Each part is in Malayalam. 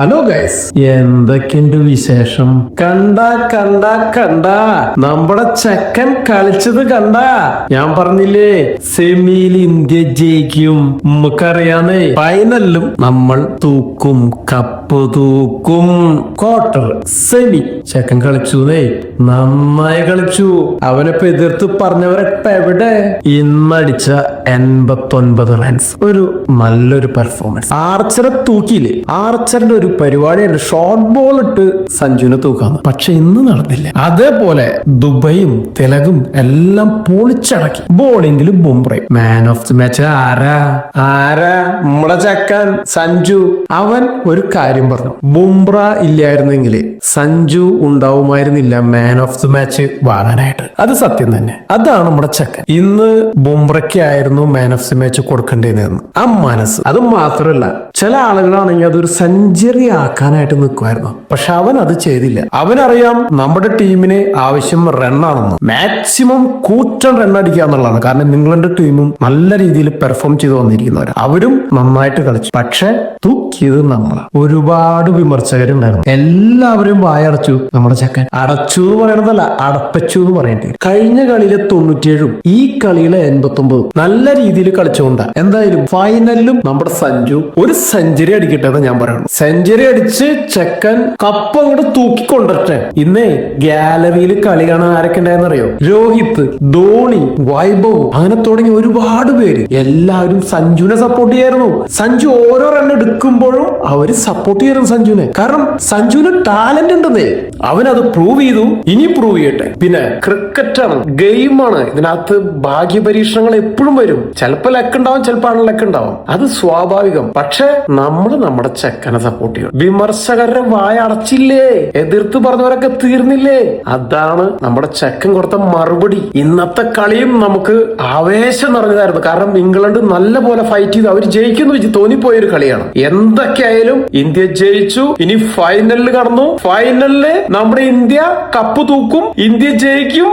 ഹലോ ഗൈസ്, എന്തൊക്കെയുണ്ട് വിശേഷം? കണ്ട നമ്മുടെ ചെക്കൻ കളിച്ചത് കണ്ട. ഞാൻ പറഞ്ഞില്ലേ സെമിയിൽ ഇന്ത്യ ജയിക്കും. നമുക്കറിയാന്നേ, ഫൈനലിലും നമ്മൾ തൂക്കും, കപ്പ് തൂക്കും. ക്വാർട്ടർ, സെമി ചെക്കൻ കളിച്ചുന്നേ, നന്നായി കളിച്ചു. അവനിപ്പോ എതിർത്ത് പറഞ്ഞവരൊക്കെ എവിടെ? ഇന്നടിച്ച 89 റൺസ്, ഒരു നല്ലൊരു പെർഫോമൻസ്. ആർച്ചറെ തൂക്കിയില്ലേ? ആർച്ചറിന്റെ ഒരു പരിപാടിയുണ്ട്, ഷോർട്ട് ബോൾ ഇട്ട് സഞ്ജുവിനെ തൂക്കാന്ന്. പക്ഷെ ഇന്ന് നടന്നില്ല. അതേപോലെ ദുബൈയും തിലകും എല്ലാം പൊളിച്ചടക്കി. ബോളിംഗിലും ബുംറയും. മാൻ ഓഫ് ദി മാച്ച് ആരാ? നമ്മുടെ ചക്കൻ സഞ്ജു. അവൻ ഒരു കാര്യം പറഞ്ഞു, ബുംറ ഇല്ലായിരുന്നെങ്കിൽ സഞ്ജു ഉണ്ടാവുമായിരുന്നില്ല മാൻ ഓഫ് ദി മാച്ച് വാങ്ങാനായിട്ട്. അത് സത്യം തന്നെ. അതാണ് നമ്മുടെ ചക്കൻ. ഇന്ന് ബുംറയ്ക്കായിരുന്നു മാൻ ഓഫ് ദി മാച്ച് കൊടുക്കേണ്ടതെന്ന് ആ മനസ്സ്. അത് മാത്രമല്ല, ചില ആളുകളാണെങ്കിൽ അതൊരു സെഞ്ചുറി ആക്കാനായിട്ട് നിൽക്കുമായിരുന്നു. പക്ഷെ അവൻ അത് ചെയ്തില്ല. അവനറിയാം നമ്മുടെ ടീമിന് ആവശ്യം റണ്ണാണെന്ന്. മാക്സിമം കൂറ്റൻ റൺ അടിക്കുക എന്നുള്ളതാണ്. കാരണം നിങ്ങളുടെ ടീമും നല്ല രീതിയിൽ പെർഫോം ചെയ്ത് വന്നിരിക്കുന്നവർ, അവരും നന്നായിട്ട് കളിച്ചു. പക്ഷെ തൂക്കിയത് നമ്മളാ. ഒരുപാട് വിമർശകരുണ്ടായിരുന്നു. എല്ലാവരും വായടച്ചു. നമ്മുടെ ചക്കൻ അടച്ചു എന്ന് പറയണതല്ല, അടപ്പച്ചു എന്ന് പറയേണ്ടി. കഴിഞ്ഞ കളിയിലെ 97ഉം ഈ കളിയിലെ 89 നല്ല രീതിയിൽ കളിച്ചുകൊണ്ടാ. എന്തായാലും ഫൈനലിലും നമ്മുടെ സഞ്ജു ഒരു സെഞ്ചുറി അടിക്കട്ടെ എന്ന് ഞാൻ പറയുന്നു. സെഞ്ചുറി അടിച്ച് ചെക്കൻ കപ്പ് അങ്ങോട്ട് തൂക്കിക്കൊണ്ടട്ടെ. ഇന്നേ ഗാലറിയിൽ കളി കാണാൻ ആരൊക്കെ ഉണ്ടായെന്ന് അറിയോ? രോഹിത്, ധോണി, വൈഭവ്, അങ്ങനെ തുടങ്ങി ഒരുപാട് പേര്. എല്ലാവരും സഞ്ജുവിനെ സപ്പോർട്ട് ചെയ്യായിരുന്നു. സഞ്ജു ഓരോ റൺ എടുക്കുമ്പോഴും അവര് സപ്പോർട്ട് ചെയ്യായിരുന്നു സഞ്ജുവിനെ. കാരണം സഞ്ജുവിന് ടാലന്റ് ഉണ്ടെന്നേ. അവനത് പ്രൂവ് ചെയ്തു, ഇനി പ്രൂവ് ചെയ്യട്ടെ. പിന്നെ ക്രിക്കറ്റാണ്, ഗെയിമാണ്. ഇതിനകത്ത് ഭാഗ്യപരീക്ഷണങ്ങൾ എപ്പോഴും വരും. ചിലപ്പോ ലക്കുണ്ടാവും, ചിലപ്പോൾ ലക്കുണ്ടാവും. അത് സ്വാഭാവികം. പക്ഷെ നമ്മൾ നമ്മുടെ ചെക്കനെ സപ്പോർട്ട് ചെയ്യും. വിമർശകരുടെ വായ അടച്ചില്ലേ? എതിർത്ത് പറഞ്ഞവരൊക്കെ തീർന്നില്ലേ? അതാണ് നമ്മുടെ ചെക്കൻ കൊടുത്ത മറുപടി. ഇന്നത്തെ കളിയും നമുക്ക് ആവേശം നിറഞ്ഞതായിരുന്നു. കാരണം ഇംഗ്ലണ്ട് നല്ല പോലെ ഫൈറ്റ് ചെയ്ത് അവർ ജയിക്കുന്നു വെച്ച് തോന്നിപ്പോയൊരു കളിയാണ്. എന്തൊക്കെയായാലും ഇന്ത്യ ജയിച്ചു. ഇനി ഫൈനലിൽ കടന്നു. ഫൈനലില് നമ്മുടെ ഇന്ത്യ കപ്പ് തൂക്കും, ഇന്ത്യ ജയിക്കും,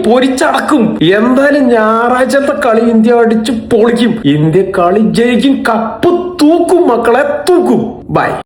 പൊരിച്ചടക്കും. എന്തായാലും ഞായറാഴ്ചത്തെ കളി ഇന്ത്യ അടിച്ച് പൊളിക്കും. ഇന്ത്യ കളി ജയിക്കും, കപ്പ് തൂക്കും, മക്കളെ തൂക്കും. ബൈ.